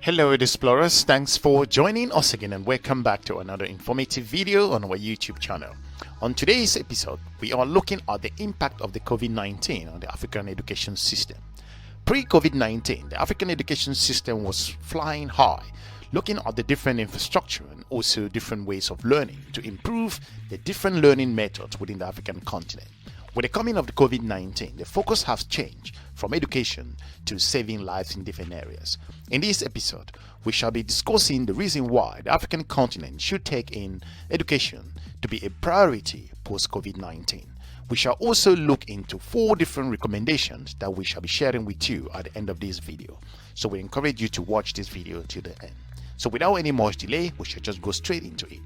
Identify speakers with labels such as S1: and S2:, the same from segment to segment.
S1: Hello EDUSPLORERs, thanks for joining us again and welcome back to another informative video on our YouTube channel. On today's episode, we are looking at the impact of the COVID-19 on the African education system. Pre-COVID-19, the African education system was flying high, looking at the different infrastructure and also different ways of learning to improve the different learning methods within the African continent. With the coming of the COVID-19, the focus has changed from education to saving lives in different areas. In this episode, we shall be discussing the reason why the African continent should take in education to be a priority post-COVID-19. We shall also look into 4 different recommendations that we shall be sharing with you at the end of this video. So we encourage you to watch this video till the end. So without any much delay, we shall just go straight into it.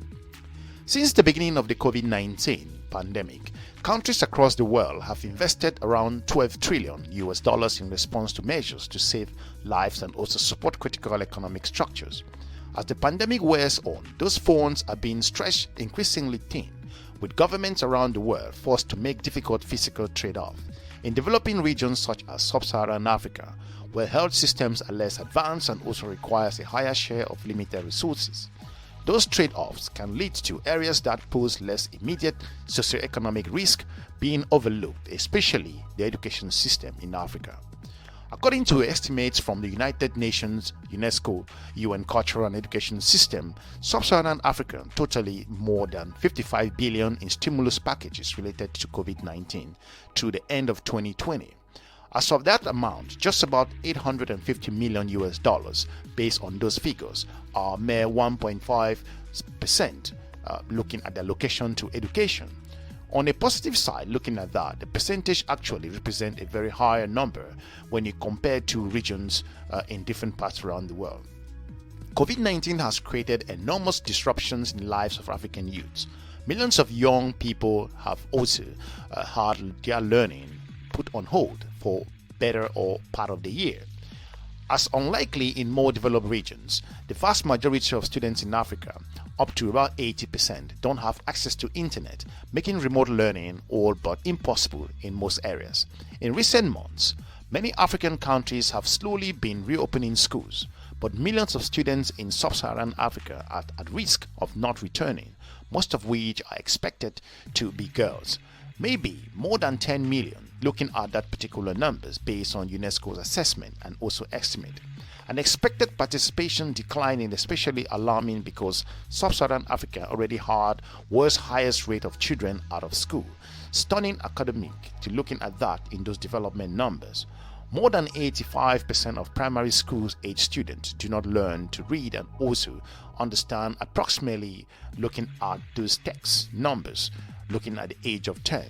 S1: Since the beginning of the COVID-19 pandemic, countries across the world have invested around $12 trillion in response to measures to save lives and also support critical economic structures. As the pandemic wears on, those funds are being stretched increasingly thin, with governments around the world forced to make difficult physical trade-offs. In developing regions such as Sub Saharan Africa, where health systems are less advanced and also requires a higher share of limited resources, those trade-offs can lead to areas that pose less immediate socioeconomic risk being overlooked, especially the education system in Africa. According to estimates from the United Nations, UNESCO, UN Cultural and Education System, Sub-Saharan Africa totally more than 55 billion in stimulus packages related to COVID-19 through the end of 2020. As of that amount, just about $850 million based on those figures are mere 1.5% looking at the allocation to education. On a positive side, looking at that, the percentage actually represents a very higher number when you compare to regions in different parts around the world. COVID-19 has created enormous disruptions in the lives of African youths. Millions of young people have also had their learning put on hold for better or part of the year. As unlikely in more developed regions, the vast majority of students in Africa, up to about 80%, don't have access to internet, making remote learning all but impossible in most areas. In recent months, many African countries have slowly been reopening schools, but millions of students in Sub-Saharan Africa are at risk of not returning, most of which are expected to be girls. Maybe more than 10 million, looking at that particular numbers based on UNESCO's assessment and also estimate. An expected participation declining especially alarming because Sub-Saharan Africa already had world's highest rate of children out of school. Stunning academic to looking at that in those development numbers. More than 85% of primary schools age students do not learn to read and also understand, approximately looking at those text numbers looking at the age of 10,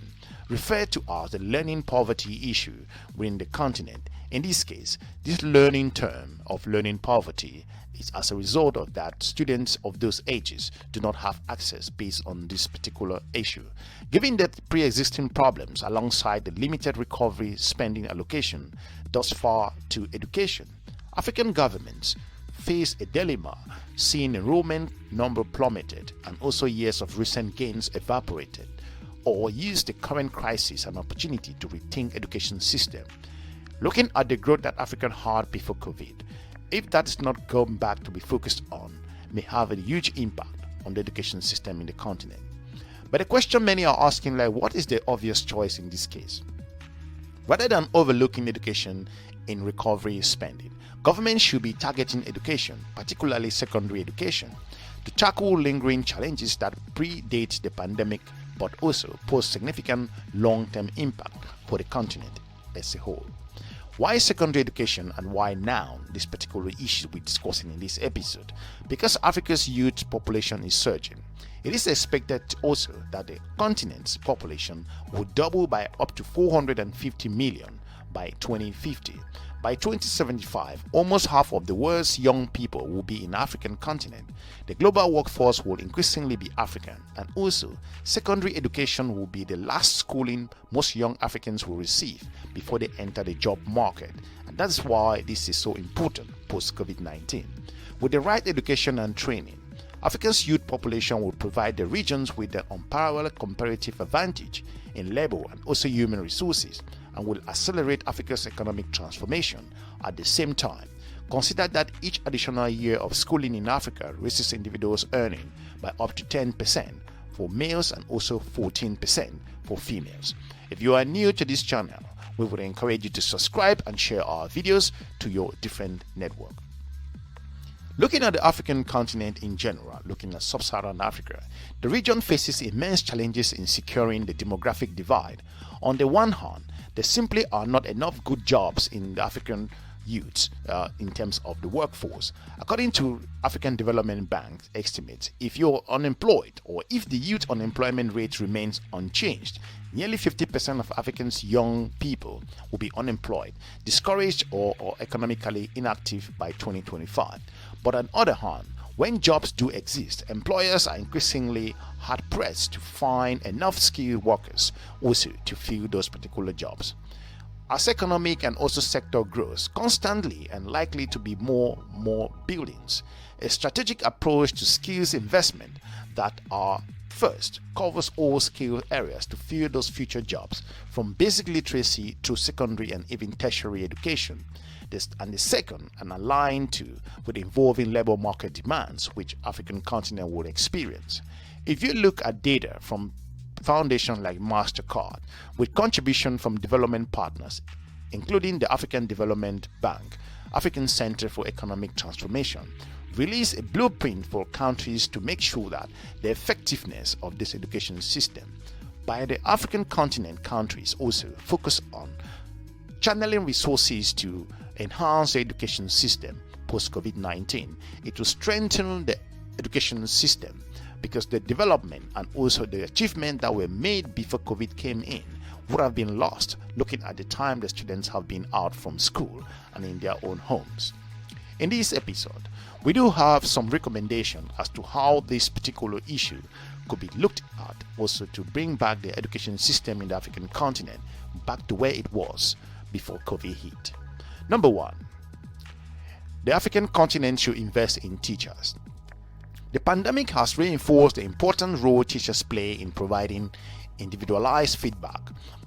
S1: referred to as the learning poverty issue within the continent. In this case, this learning term of learning poverty is as a result of that students of those ages do not have access based on this particular issue. Given that pre-existing problems alongside the limited recovery spending allocation thus far to education, African governments face a dilemma, seeing enrollment number plummeted and also years of recent gains evaporated, or use the current crisis as an opportunity to rethink education system. Looking at the growth that Africa had before COVID, if that's not gone back to be focused on, may have a huge impact on the education system in the continent. But the question many are asking, like, what is the obvious choice in this case? Rather than overlooking education in recovery spending, government should be targeting education, particularly secondary education, to tackle lingering challenges that predate the pandemic but also pose significant long-term impact for the continent as a whole. Why secondary education and why now this particular issue we're discussing in this episode? Because Africa's youth population is surging. It is expected also that the continent's population will double by up to 450 million by 2050. By 2075, almost half of the world's young people will be in the African continent. The global workforce will increasingly be African, and also secondary education will be the last schooling most young Africans will receive before they enter the job market, and that's why this is so important post-COVID-19. With the right education and training, Africa's youth population will provide the regions with the unparalleled comparative advantage in labor and also human resources, and will accelerate Africa's economic transformation. At the same time, Consider that each additional year of schooling in Africa raises individuals' earning by up to 10% for males and also 14% for females. If you are new to this channel, we would encourage you to subscribe and share our videos to your different network. Looking at the African continent in general, looking at Sub Saharan Africa, the region faces immense challenges in securing the demographic divide. On the one hand, there simply are not enough good jobs in the African youths in terms of the workforce. According to African Development Bank estimates, if you're unemployed or if the youth unemployment rate remains unchanged, nearly 50% of Africans' young people will be unemployed, discouraged or economically inactive by 2025. But on the other hand, when jobs do exist, employers are increasingly hard-pressed to find enough skilled workers also to fill those particular jobs. As economic and also sector grows constantly and likely to be more buildings, a strategic approach to skills investment that are first covers all skill areas to fill those future jobs from basic literacy to secondary and even tertiary education. And the second, and aligned to with evolving labor market demands which African continent will experience. If you look at data from foundations like MasterCard, with contribution from development partners, including the African Development Bank, African Center for Economic Transformation, release a blueprint for countries to make sure that the effectiveness of this education system by the African continent countries also focus on channeling resources to enhance the education system post-COVID-19. It will strengthen the education system because the development and also the achievement that were made before COVID came in would have been lost looking at the time the students have been out from school and in their own homes. In this episode, we do have some recommendation as to how this particular issue could be looked at also to bring back the education system in the African continent back to where it was before COVID hit. Number one, the African continent should invest in teachers. The pandemic has reinforced the important role teachers play in providing individualized feedback,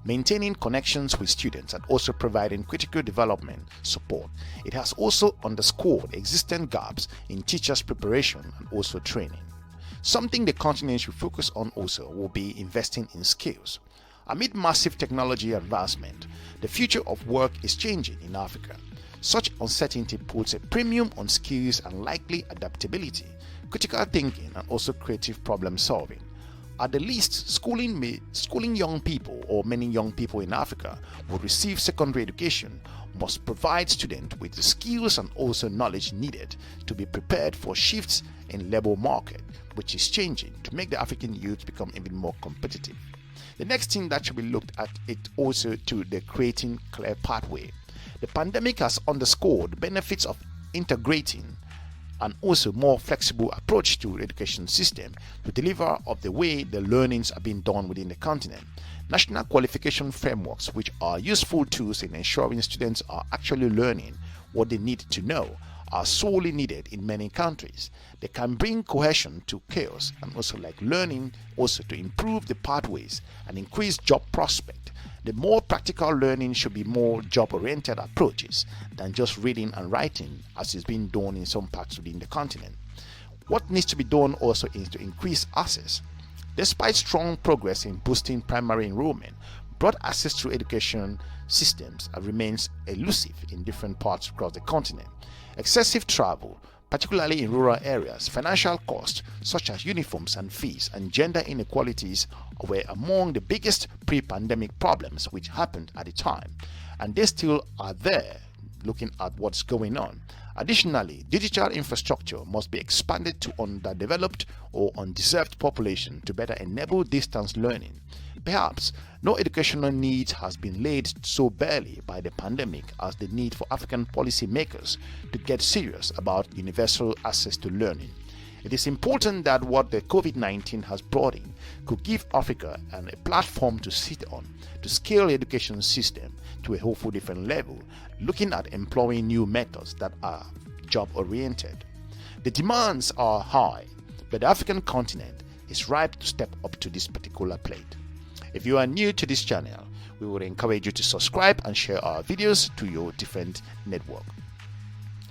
S1: maintaining connections with students, and also providing critical development support. It has also underscored existing gaps in teachers' preparation and also training. Something the continent should focus on also will be investing in skills. Amid massive technology advancement, the future of work is changing in Africa. Such uncertainty puts a premium on skills and likely adaptability, critical thinking, and also creative problem solving. At the least, schooling young people, or many young people in Africa who receive secondary education, must provide students with the skills and also knowledge needed to be prepared for shifts in labor market, which is changing to make the African youth become even more competitive. The next thing that should be looked at is also to the creating clear pathway. The pandemic has underscored the benefits of integrating and also more flexible approach to the education system to deliver of the way the learnings are being done within the continent. National qualification frameworks, which are useful tools in ensuring students are actually learning what they need to know, are sorely needed in many countries. They can bring cohesion to chaos and also learning also to improve the pathways and increase job prospect. The more practical learning should be more job-oriented approaches than just reading and writing as is being done in some parts within the continent. What needs to be done also is to increase access. Despite strong progress in boosting primary enrollment, broad access to education systems remains elusive in different parts across the continent. Excessive travel, particularly in rural areas, financial costs such as uniforms and fees, and gender inequalities were among the biggest pre-pandemic problems which happened at the time, and they still are there looking at what's going on. Additionally, digital infrastructure must be expanded to underdeveloped or undeserved population to better enable distance learning. Perhaps no educational need has been laid so barely by the pandemic as the need for African policymakers to get serious about universal access to learning. It is important that what the COVID-19 has brought in could give Africa a platform to sit on to scale the education system to a hopeful different level, looking at employing new methods that are job-oriented. The demands are high, but the African continent is ripe to step up to this particular plate. If you are new to this channel, we would encourage you to subscribe and share our videos to your different network.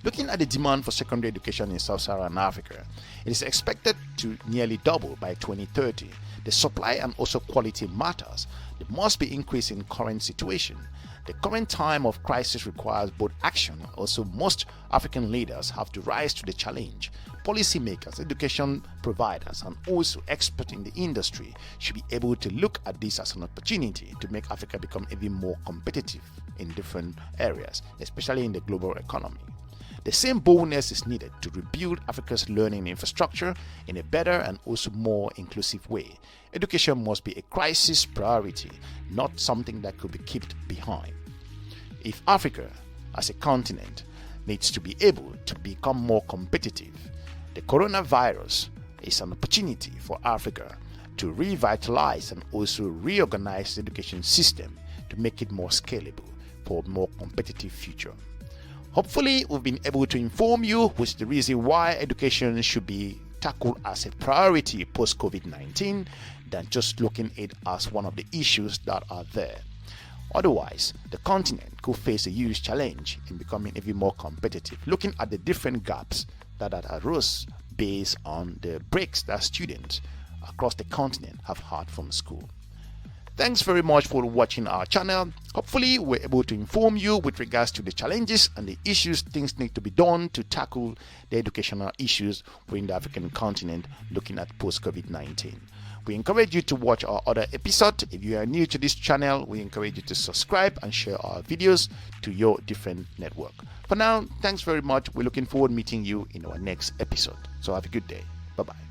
S1: Looking at the demand for secondary education in Sub Saharan Africa, it is expected to nearly double by 2030. The supply and also quality matters. There must be increase in current situation. The current time of crisis requires both action. Also, most African leaders have to rise to the challenge. Policymakers, education providers, and also experts in the industry should be able to look at this as an opportunity to make Africa become even more competitive in different areas, especially in the global economy. The same boldness is needed to rebuild Africa's learning infrastructure in a better and also more inclusive way. Education must be a crisis priority, not something that could be kept behind. If Africa, as a continent, needs to be able to become more competitive, the coronavirus is an opportunity for Africa to revitalize and also reorganize the education system to make it more scalable for a more competitive future. Hopefully, we've been able to inform you with the reason why education should be tackled as a priority post-COVID-19 than just looking at it as one of the issues that are there. Otherwise, the continent could face a huge challenge in becoming even more competitive, looking at the different gaps that arose based on the breaks that students across the continent have had from school. Thanks very much for watching our channel. Hopefully, we're able to inform you with regards to the challenges and the issues things need to be done to tackle the educational issues within the African continent looking at post-COVID-19. We encourage you to watch our other episodes. If you are new to this channel, we encourage you to subscribe and share our videos to your different network. For now, thanks very much. We're looking forward to meeting you in our next episode. So have a good day. Bye-bye.